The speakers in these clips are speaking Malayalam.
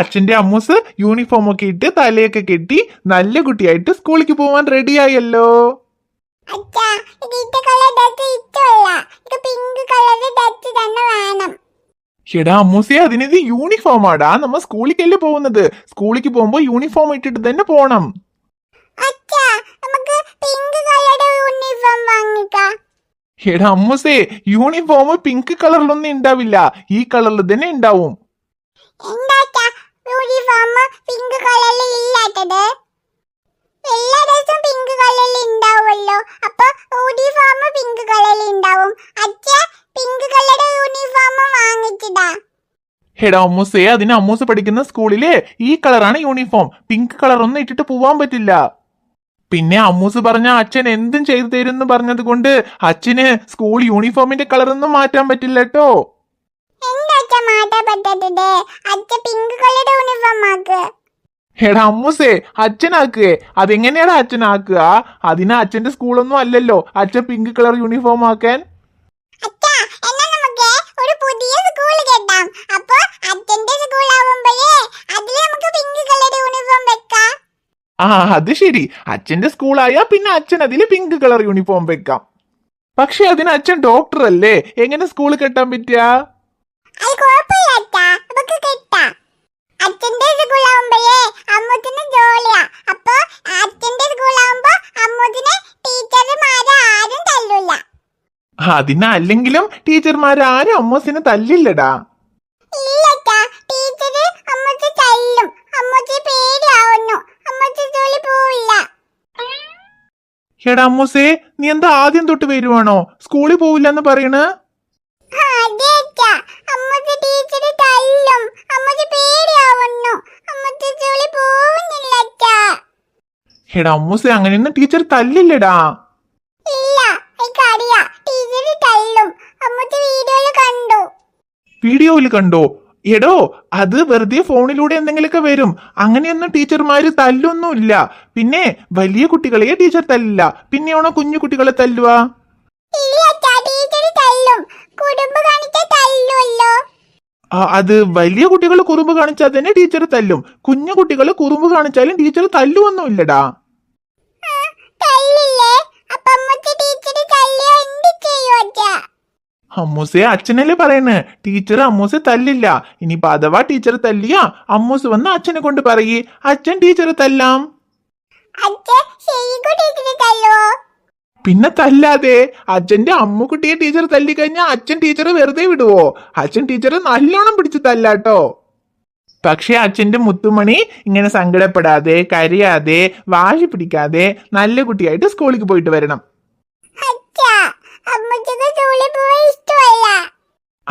അച്ഛന്റെ അമ്മൂസ് യൂണിഫോം ഒക്കെ ഇട്ട് തലയൊക്കെ കെട്ടി നല്ല കുട്ടിയായിട്ട് സ്കൂളിലേക്ക് പോവാൻ റെഡിയായല്ലോ. എടാ അമ്മൂസേ, അതിനിത് യൂണിഫോം ആടാ. നമ്മ സ്കൂളിലേക്കല്ലേ പോകുന്നത്. സ്കൂളിലേക്ക് പോകുമ്പോ യൂണിഫോം ഇട്ടിട്ട് തന്നെ പോണം. എടാ അമ്മൂസേ, യൂണിഫോം പിങ്ക് കളറിലൊന്നും ഉണ്ടാവില്ല, ഈ കളറിൽ തന്നെ ഉണ്ടാവും. എടാ അമ്മൂസേ, അതിന് അമ്മൂസ് പഠിക്കുന്ന സ്കൂളില് ഈ കളറാണ് യൂണിഫോം. പിങ്ക് കളർ ഒന്നും ഇട്ടിട്ട് പോവാൻ പറ്റില്ല. പിന്നെ അമ്മൂസ് പറഞ്ഞ അച്ഛൻ എന്തും ചെയ്തു തരുമെന്ന് പറഞ്ഞത് കൊണ്ട് അച്ഛന് സ്കൂൾ യൂണിഫോമിന്റെ കളറൊന്നും മാറ്റാൻ പറ്റില്ല കേട്ടോ. എടാ അമ്മൂസേ, അച്ഛനാക്കുകയെ അതെങ്ങനെയാടാ അച്ഛനാക്കുക? അതിന് അച്ഛന്റെ സ്കൂളൊന്നും അല്ലല്ലോ അച്ഛൻ പിങ്ക് കളർ യൂണിഫോം ആക്കാൻ. ആ അത് ശരി, അച്ഛന്റെ സ്കൂളായ പിന്നെ അച്ഛൻ അതില് പിങ്ക് കളർ യൂണിഫോം വെക്കാം. പക്ഷെ അതിന് അച്ഛൻ ഡോക്ടർ അല്ലേ, എങ്ങനെ സ്കൂൾ കെട്ടാൻ പറ്റുക? അതിനല്ലെങ്കിലും ടീച്ചർമാരാരും അമ്മൂസിനെ തല്ലില്ലടാ. എടാ അമ്മൂസേ, നീ എന്താ ആദ്യം തൊട്ട് വരുവാണോ? സ്കൂളിൽ പോവില്ലെന്ന് പറയണ? എടാ അമ്മൂസേ, അങ്ങനെയൊന്നും ടീച്ചർ തല്ലില്ലടാ. വീഡിയോയിൽ കണ്ടോ? എടോ, അത് വെറുതെ ഫോണിലൂടെ എന്തെങ്കിലുമൊക്കെ വരും. അങ്ങനെയൊന്നും ടീച്ചർമാര് തല്ലൊന്നുമില്ല. പിന്നെ വലിയ കുട്ടികളെ ടീച്ചർ തല്ലില്ല, പിന്നെയാണോ കുഞ്ഞു കുട്ടികളെ തല്ലുക? അത് വലിയ കുട്ടികൾ കുറുമ്പ് കാണിച്ചാൽ തന്നെ ടീച്ചർ തല്ലും. കുഞ്ഞു കുട്ടികൾ കുറുമ്പ് കാണിച്ചാലും ടീച്ചർ തല്ലുവൊന്നുമില്ലടാ. അമ്മൂസെ, അച്ഛനല്ലേ പറയുന്നത്, ടീച്ചർ അമ്മൂസെ തല്ലില്ല. ഇനിയിപ്പോ അഥവാ ടീച്ചർ തല്ലിയ അമ്മൂസ് വന്ന് അച്ഛനെ കൊണ്ട് പറയേ, അച്ഛൻ ടീച്ചർ തല്ലാം. പിന്നെ തല്ലാതെ അച്ഛന്റെ അമ്മുക്കുട്ടിയെ ടീച്ചർ തല്ലിക്കഴിഞ്ഞാൽ അച്ഛൻ ടീച്ചർ വെറുതെ വിടുവോ? അച്ഛൻ ടീച്ചർ നല്ലോണം പിടിച്ച് തല്ലാട്ടോ. പക്ഷെ അച്ഛന്റെ മുത്തുമണി ഇങ്ങനെ സങ്കടപ്പെടാതെ കരയാതെ വാശി പിടിക്കാതെ നല്ല കുട്ടിയായിട്ട് സ്കൂളിലേക്ക് പോയിട്ട് വരണം.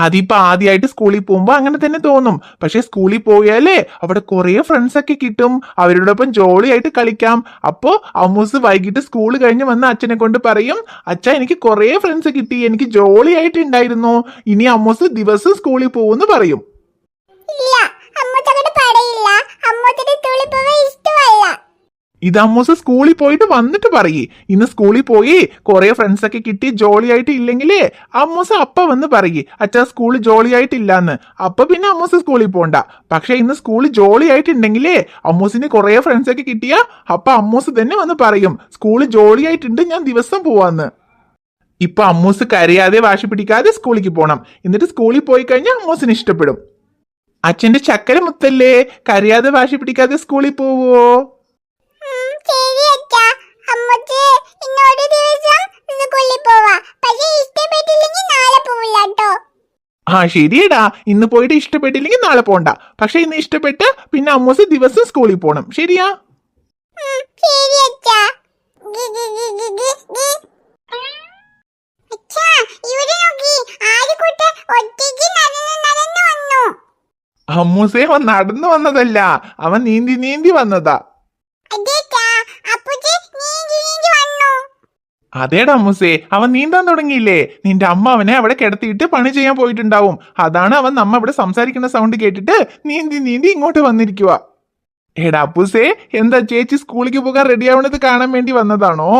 അതിപ്പോ ആദ്യമായിട്ട് സ്കൂളിൽ പോകുമ്പോ അങ്ങനെ തന്നെ തോന്നും. പക്ഷെ സ്കൂളിൽ പോയാലേ അവിടെ കുറെ ഫ്രണ്ട്സ് ഒക്കെ കിട്ടും, അവരോടൊപ്പം ജോളിയായിട്ട് കളിക്കാം. അപ്പോ അമ്മൂസ് വൈകിട്ട് സ്കൂൾ കഴിഞ്ഞ് വന്ന് അച്ഛനെ കൊണ്ട് പറയും, അച്ഛാ എനിക്ക് കുറെ ഫ്രണ്ട്സ് കിട്ടി, എനിക്ക് ജോളിയായിട്ട് ഉണ്ടായിരുന്നു. ഇനി അമ്മൂസ് ദിവസം സ്കൂളിൽ പോകുമെന്ന് പറയും. ഇത് അമ്മൂസ് സ്കൂളിൽ പോയിട്ട് വന്നിട്ട് പറയേ, ഇന്ന് സ്കൂളിൽ പോയി കുറെ ഫ്രണ്ട്സ് ഒക്കെ കിട്ടി ജോളിയായിട്ട് ഇല്ലെങ്കിലേ അമ്മൂസ് അപ്പ വന്ന് പറയേ, അച്ഛാ സ്കൂളിൽ ജോളിയായിട്ടില്ലാന്ന്. അപ്പൊ പിന്നെ അമ്മൂസ് സ്കൂളിൽ പോണ്ട. പക്ഷെ ഇന്ന് സ്കൂളിൽ ജോളിയായിട്ടുണ്ടെങ്കിലേ അമ്മൂസിന് കുറെ ഫ്രണ്ട്സ് ഒക്കെ കിട്ടിയാ അപ്പൊ അമ്മൂസ് തന്നെ വന്ന് പറയും, സ്കൂളിൽ ജോളിയായിട്ടുണ്ട്, ഞാൻ ദിവസം പോവാന്ന്. ഇപ്പൊ അമ്മൂസ് കരയാതെ വാശി പിടിക്കാതെ സ്കൂളിലേക്ക് പോണം. എന്നിട്ട് സ്കൂളിൽ പോയി കഴിഞ്ഞാൽ അമ്മൂസിന് ഇഷ്ടപ്പെടും. അച്ഛന്റെ ചക്കര മുത്തല്ലേ, കരയാതെ വാശി പിടിക്കാതെ സ്കൂളിൽ പോവോ? ആ ശരിയടാ, ഇന്ന് പോയിട്ട് ഇഷ്ടപ്പെട്ടില്ലെങ്കിൽ നാളെ പോണ്ട. പക്ഷെ ഇന്ന് ഇഷ്ടപ്പെട്ട് പിന്നെ അമ്മൂസ് ദിവസം സ്കൂളിൽ പോണം. ശരിയാ? അമ്മൂസേ, അവൻ നടന്നു വന്നതല്ല, അവൻ നീന്തി നീന്തി വന്നതാ. അതേടാ അമ്മൂസേ, അവൻ നീന്താൻ തുടങ്ങിയില്ലേ? നിന്റെ അമ്മ അവനെ അവിടെ കിടത്തിയിട്ട് പണി ചെയ്യാൻ പോയിട്ടുണ്ടാവും. അതാണ് അവൻ നമ്മ ഇവിടെ സംസാരിക്കുന്ന സൗണ്ട് കേട്ടിട്ട് നീന്തി നീന്തി ഇങ്ങോട്ട് വന്നിരിക്കുക. എടാ അപ്പൂസേ, എന്താ ചേച്ചി സ്കൂളിലേക്ക് പോകാൻ റെഡി ആവണത് കാണാൻ വേണ്ടി വന്നതാണോ?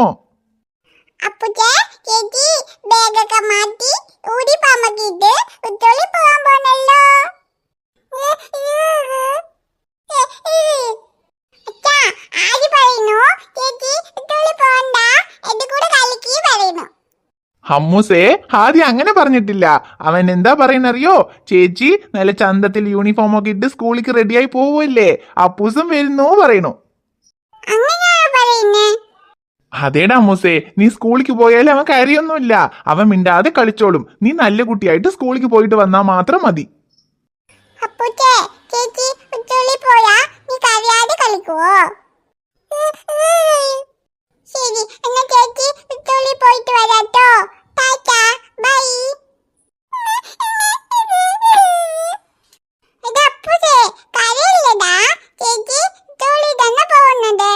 അച്ഛാ, ആര് പറയുന്നു ചേച്ചി സ്കൂളിൽ പോകണ്ട, എന്റെ കൂടെ കളിക്ക് പറയുന്നു. അമ്മൂസേ, ആദ്യം അങ്ങനെ പറഞ്ഞിട്ടില്ല. അവൻ എന്താ പറയുന്നറിയോ? ചേച്ചി നല്ല ചന്തത്തിൽ യൂണിഫോം ഒക്കെ ഇട്ട് സ്കൂളിലേക്ക് റെഡിയായി പോവല്ലേ, അപ്പൂസും വരുന്നു പറയണു. അങ്ങനെയാ പറയുന്നേ? അതേടാ അമ്മൂസേ, നീ സ്കൂളിലേക്ക് പോയാലും അവൻ കരയൊന്നുമില്ല, അവൻ മിണ്ടാതെ കളിച്ചോളും. നീ നല്ല കുട്ടിയായിട്ട് സ്കൂളിലേക്ക് പോയിട്ട് വന്നാൽ മാത്രം മതി. അപ്പൂച്ചേ, ചേച്ചി സ്കൂളിൽ പോയാ നീ കരയാതെ കളിക്കുവോ? ശരി, എന്നാ ചേച്ചി സ്കൂളിൽ പോയിട്ട് വരാട്ടോ. ടാറ്റാ, ബൈ. ഇത് അപ്പൂച്ചേ, കരയില്ലടാ. ചേച്ചി സ്കൂളിൽ തന്നെ പോകുന്നത്.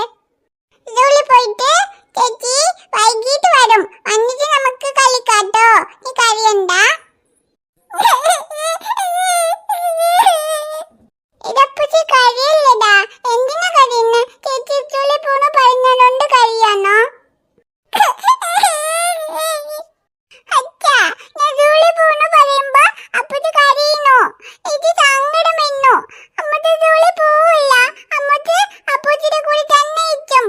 സ്കൂളിൽ പോയിട്ട് ചേച്ചി വൈകിട്ട് വരും, എന്നിട്ട് നമുക്ക് കളിക്കാട്ടോ. നീ കരയണ്ട. ഇതപ്പൂച്ചി കരയില്ലടാ. എന്തിനാ കരയുന്നെ? ചേച്ചി സ്കൂളിൽ പോണ പറഞ്ഞതുകൊണ്ട് കരയാണോ? അച്ഛാ, ഞാൻ സ്കൂളിൽ പോണ പറയുമ്പോ അപ്പൂച്ചി കരയുന്നു. ഇത് സങ്കടം വരുന്നു. അമ്മക്ക് സ്കൂളിൽ പോവില്ല, അമ്മക്ക് അപ്പൂച്ചിയുടെ കൂടെ തന്നെ ഇരിക്കും.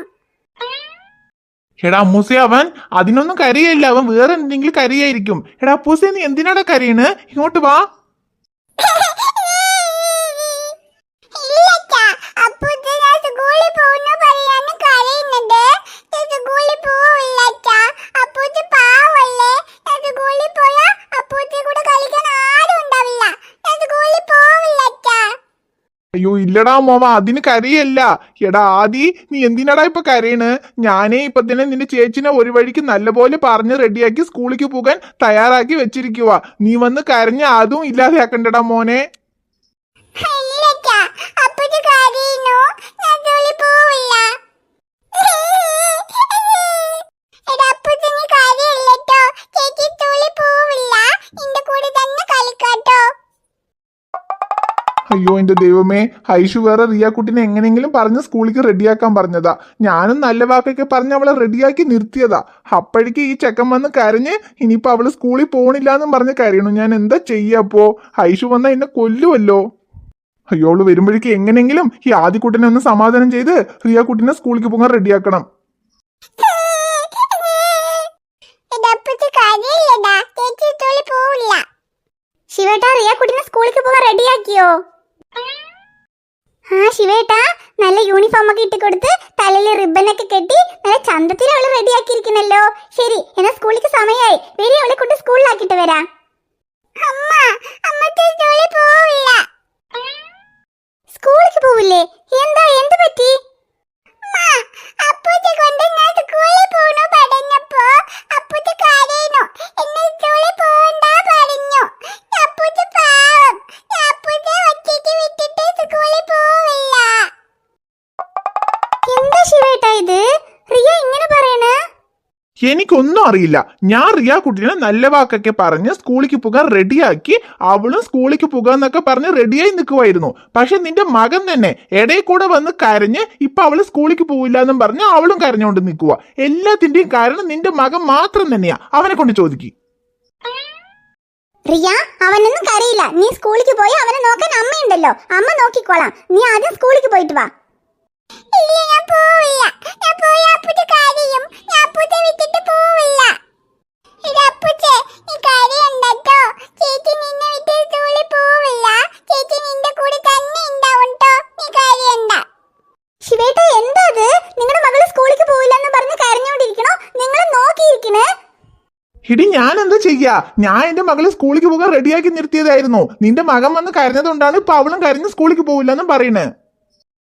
എടാ അമ്മൂസേ, അവൻ അതിനൊന്നും കരയില്ല, അവൻ വേറെ എന്തെങ്കിലും കരയായിരിക്കും. എടാ അപ്പൂസേ, നീ എന്തിനാടാ കരയണ്? ഇങ്ങോട്ട് വാ. ഇല്ലച്ചാ, അപ്പൂച്ചി ഞാൻ സ്കൂളിൽ പോകുന്നു പറയാന് കരയുന്നത്. ഞാൻ സ്കൂളിൽ പോവില്ലച്ചാ, അപ്പൂച്ചി പാവല്ലേ. ഞാൻ സ്കൂളിൽ പോയാ അപ്പൂച്ചി കൂടെ കളിക്കാൻ ആരും ഉണ്ടാവില്ല. ഞാൻ സ്കൂളിൽ പോവില്ലച്ചാ. അയ്യോ ഇല്ലടാ മോമ, അതിന് കരയല്ല. എടാ ആദി, നീ എന്തിനാടാ ഇപ്പൊ കരയണ്? ഞാനേ ഇപ്പൊ തന്നെ നിന്റെ ചേച്ചിനെ ഒരു വഴിക്ക് നല്ലപോലെ പറഞ്ഞ് റെഡിയാക്കി സ്കൂളിലേക്ക് പോകാൻ തയ്യാറാക്കി വെച്ചിരിക്കുക. നീ വന്ന് കരഞ്ഞ അതും ഇല്ലാതെയാക്കണ്ടടാ മോനെ. ഇല്ലച്ചാ, അപ്പൂച്ചി കരയുന്നു. ഞാൻ സ്കൂളിൽ പോവില്ല. എടാ അപ്പൂച്ചി, നീ കരയില്ലട്ടോ. ചേച്ചി സ്കൂളിൽ പോവില്ല, നിന്റെ കൂടെ തന്നെ കളിക്കാട്ടോ. അയ്യോ എന്റെ ദൈവമേ, ഐഷു വേറെ റിയാക്കുട്ടിനെ എങ്ങനെയെങ്കിലും പറഞ്ഞ് സ്കൂളിലേക്ക് റെഡിയാക്കാൻ പറഞ്ഞതാ. ഞാനും നല്ല വാക്കൊക്കെ പറഞ്ഞ് അവളെ റെഡിയാക്കി നിർത്തിയതാ. അപ്പോഴേക്ക് ഈ ചെക്കൻ വന്ന് കരഞ്ഞ് ഇനിയിപ്പോ അവള് സ്കൂളിൽ പോണില്ല എന്നും പറഞ്ഞ് കരയണു. ഞാൻ എന്താ ചെയ്യപ്പോ? ഐഷു വന്നാ എന്നെ കൊല്ലുമല്ലോ. അയ്യോ, അവള് വരുമ്പോഴേക്ക് എങ്ങനെയെങ്കിലും ഈ ആദ്യക്കുട്ടിനെ ഒന്ന് സമാധാനം ചെയ്ത് റിയാക്കുട്ടിനെ സ്കൂളിലേക്ക് പോകാൻ റെഡിയാക്കണം. എടാ അപ്പൂച്ചി കരയില്ലടാ, ചേച്ചി സ്കൂളിൽ പോവില്ല. ശിവേട്ടാ, റിയാക്കുട്ടിനെ സ്കൂളിലേക്ക് പോകാൻ റെഡിയാക്കിയോ? ആ ശിവേട്ടാ, നല്ല യൂണിഫോം ഒക്കെ ഇട്ട് കൊടുത്ത് തലയിൽ റിബൺ ഒക്കെ കെട്ടി നല്ല ചന്തത്തിൽ അവള് റെഡിയാക്കിയിരിക്കുന്നല്ലോ. ശരി, എന്നാ സ്കൂളിലേക്ക് സമയമായി. വരി, അവളെ കൊണ്ട് സ്കൂളിലാക്കിട്ട് വരാം. അമ്മ, അമ്മക്ക് സ്കൂളിൽ പോവില്ല. സ്കൂളിലേക്ക് പോവില്ലേ? എന്താ, എന്ത് പറ്റി? അപ്പൂച്ചി കൊണ്ട് ഞാൻ സ്കൂളിൽ പോണു പറഞ്ഞപ്പോ അപ്പൂച്ചി കരയുന്നു. എന്നെ സ്കൂളിൽ പോകണ്ട പറഞ്ഞു. അപ്പൂച്ചി പാവം, അപ്പൂച്ചി ഒറ്റയ്ക്ക് വിട്ടിട്ട് സ്കൂളിൽ പോവില്ല. എന്താ ശിവേട്ടാ ഇത്? റിയ ഇങ്ങനെ പറയണേ? എനിക്കൊന്നും അറിയില്ല. ഞാൻ റിയാക്കുട്ടിനെ നല്ല വാക്കൊക്കെ പറഞ്ഞ് സ്കൂളിലേക്ക് പോകാൻ റെഡിയാക്കി, അവളും സ്കൂളിലേക്ക് പോകാന്നൊക്കെ പറഞ്ഞ് റെഡിയായി നിൽക്കുമായിരുന്നു. പക്ഷെ നിന്റെ മകൻ തന്നെ ഇടയിൽ കൂടെ വന്ന് കരഞ്ഞ് ഇപ്പൊ അവള് സ്കൂളിലേക്ക് പോവില്ല എന്നും പറഞ്ഞ് അവളും കരഞ്ഞുകൊണ്ട് നിൽക്കുക. എല്ലാത്തിന്റെയും കാരണം നിന്റെ മകൻ മാത്രം തന്നെയാ. അവനെ കൊണ്ട് ചോദിക്കും. റിയ, അവനൊന്നും കരയില്ല. നീ സ്കൂളിലേക്ക് പോയി അവനെ നോക്കാൻ അമ്മയുണ്ടല്ലോ, അമ്മ നോക്കിക്കോളാം. നീ ആദ്യം സ്കൂളിലേക്ക് പോയിട്ട് വാ. ഇല്ല, ഞാൻ പോവില്ല. ഞാൻ പോയി അപ്പൂച്ചി കരയും. ഞാൻ അപ്പൂച്ചി വിട്ടിട്ട് പോവില്ല. ഇത് അപ്പൂച്ചേ, നീ കരയണ്ടോ. ചേച്ചി നിന്നെ വിട്ട് സ്കൂളിൽ പോവില്ല. ചേച്ചി നിന്റെ കൂടെ തന്നെ ഉണ്ടാവും ട്ടോ. നീ കരയണ്ട. ശിവേട്ട, എന്താ അത്? നിങ്ങളുടെ മകള് സ്കൂളിലേക്ക് പോവില്ലെന്ന് പറഞ്ഞ് കരഞ്ഞോണ്ടിരിക്കണോ? നിങ്ങൾ നോക്കിയിരിക്കണേ. ഇടി, ഞാൻ എന്താ ചെയ്യാ? ഞാൻ എന്റെ മകളെ സ്കൂളിലേക്ക് പോകാൻ റെഡിയാക്കി നിർത്തിയതായിരുന്നു. നിന്റെ മകൻ വന്ന് കരഞ്ഞതുകൊണ്ടാണ് ഇപ്പൊ അവളും കരഞ്ഞ് സ്കൂളിലേക്ക് പോവില്ലെന്നും പറയുന്നത്.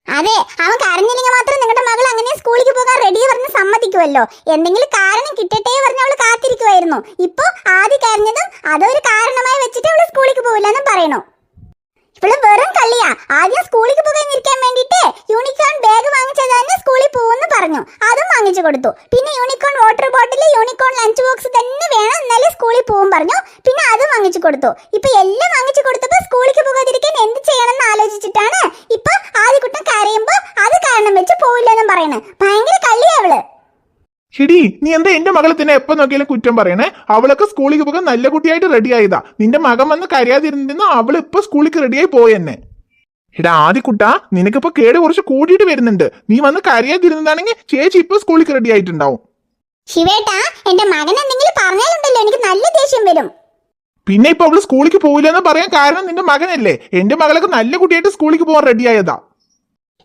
അതെ, അവൻ കരഞ്ഞില്ലെങ്കിൽ മാത്രം നിങ്ങളുടെ മകൾ അങ്ങനെ സ്കൂളിലേക്ക് പോകാൻ റെഡി പറഞ്ഞ് സമ്മതിക്കുമല്ലോ. എന്തെങ്കിലും കാരണം കിട്ടട്ടെ പറഞ്ഞ് അവള് കാത്തിരിക്കുമായിരുന്നു. ഇപ്പൊ ആദ്യം കരഞ്ഞതും അതൊരു കാരണമായി വെച്ചിട്ട് അവള് സ്കൂളിലേക്ക് പോവില്ലെന്നും പറയണു. ഇവള് വെറും കള്ളിയാ. ആദ്യം സ്കൂളിലേക്ക് പോകാൻ ഇരിക്കാൻ വേണ്ടിട്ട് യൂണിക്കോൺ ബാഗ് വാങ്ങിച്ചത് തന്നെ സ്കൂളിൽ പോകുമെന്ന് പറഞ്ഞു. അതും വാങ്ങിച്ചു കൊടുത്തു. പിന്നെ unicorn water bottle, unicorn lunch box തന്നെ വേണം, എന്നാലേ സ്കൂളിൽ പോകും പറഞ്ഞു. പിന്നെ അതും വാങ്ങിച്ചു കൊടുത്തു. ഇപ്പൊ എല്ലാം വാങ്ങിച്ചു കൊടുത്തപ്പോ സ്കൂളിലേക്ക് പോകാതിരിക്കാൻ എന്ത് ചെയ്യണമെന്ന് ആലോചിച്ചിട്ടാണ് ഇപ്പൊ ആദ്യക്കുട്ടൻ കരയുമ്പോ അത് കാരണം വെച്ച് പോവില്ലെന്നും പറയണേ. ഭയങ്കര കള്ളിയാ അവള്. ഹിടി, നീ എന്താ എന്റെ മകളെ തന്നെ എപ്പോ നോക്കിയാലും കുറ്റം പറയണേ? അവളൊക്കെ സ്കൂളിലേക്ക് പോകാൻ നല്ല കുട്ടിയായിട്ട് റെഡി ആയതാ. നിന്റെ മകൻ വന്ന് കരയാതിരുന്ന അവള് ഇപ്പൊ സ്കൂളിലേക്ക് റെഡിയായി പോയെന്നെ. എടാ ആദിക്കുട്ടാ, നിനക്കിപ്പോ കേട് കുറച്ച് കൂടിയിട്ട് വരുന്നുണ്ട്. നീ വന്ന് കരയാതിരുന്നതാണെങ്കിൽ ചേച്ചി ഇപ്പൊ സ്കൂളിൽ റെഡി ആയിട്ടുണ്ടാവും. ശിവേട്ടാ, എന്റെ മകൻ എന്തെങ്കിലും പറഞ്ഞാലുണ്ടല്ലോ എനിക്ക് നല്ല ദേഷ്യം വരും. പിന്നെ ഇപ്പൊ അവള് സ്കൂളിലേക്ക് പോവില്ലെന്ന് പറയാൻ കാരണം നിന്റെ മകനല്ലേ. എന്റെ മകളൊക്കെ നല്ല കുട്ടിയായിട്ട് സ്കൂളിലേക്ക് പോകാൻ റെഡി ആയതാ.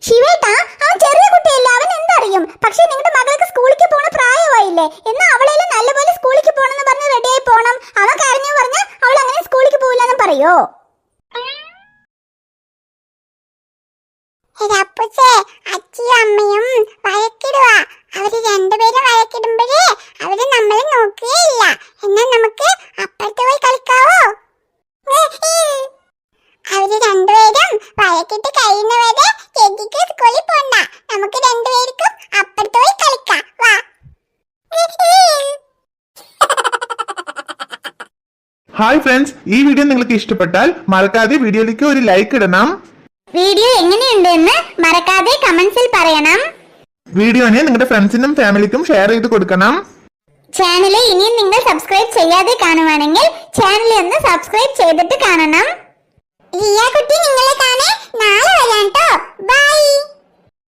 ശിവേട്ടാ, അവൻ ചെറിയ കുട്ടിയല്ല, അവൻ എന്തറിയും. പക്ഷെ നിങ്ങളുടെ മകൾക്ക് സ്കൂളിലേക്ക് പോണ പ്രായമായില്ലേ, എന്നാ അവളെല്ലാം നല്ലപോലെ സ്കൂളിലേക്ക് പോണെന്ന് പറഞ്ഞ് റെഡിയായി പോണം. അവൻ കരഞ്ഞു പറഞ്ഞ അവൾ അങ്ങനെ സ്കൂളിലേക്ക് പോവില്ലെന്ന് പറയോ? അച്ഛയും അമ്മയും വഴക്കിടുക. അവര് രണ്ടുപേരും വഴക്കിടുമ്പോഴേ അവര് നമ്മളെ നോക്കുകയില്ല. എന്നാ നമുക്ക് അപ്പുറത്ത് പോയി കളിക്കാവോ? അവര് രണ്ടുപേരും വഴക്കിട്ട് കഴിയുന്നവരെ ചേച്ചിക്ക് സ്കൂളിൽ പോണ്ട. നമുക്ക് രണ്ടുപേർക്കും അപ്പുറത്ത് പോയി കളിക്കാം. വാ. ഹായ് ഫ്രണ്ട്സ്, ഈ വീഡിയോ നിങ്ങൾക്ക് ഇഷ്ടപ്പെട്ടാൽ മറക്കാതെ വീഡിയോയിലേക്ക് ഒരു ലൈക്ക് ഇടണം. വീഡിയോ എങ്ങനെയുണ്ടെന്ന് മറക്കാതെ കമന്റ്സിൽ പറയണം. വീഡിയോനെ നിങ്ങളുടെ ഫ്രണ്ട്സിനും ഫാമിലിക്കും ഷെയർ ചെയ്ത് കൊടുക്കണം. ചാനൽ ഇനിയും നിങ്ങൾ സബ്സ്ക്രൈബ് ചെയ്യാതെ കാണുവാണെങ്കിൽ ചാനൽ ഒന്ന് സബ്സ്ക്രൈബ് ചെയ്തിട്ട് കാണണം. റിയ കുട്ടി നിങ്ങളെ കാണേ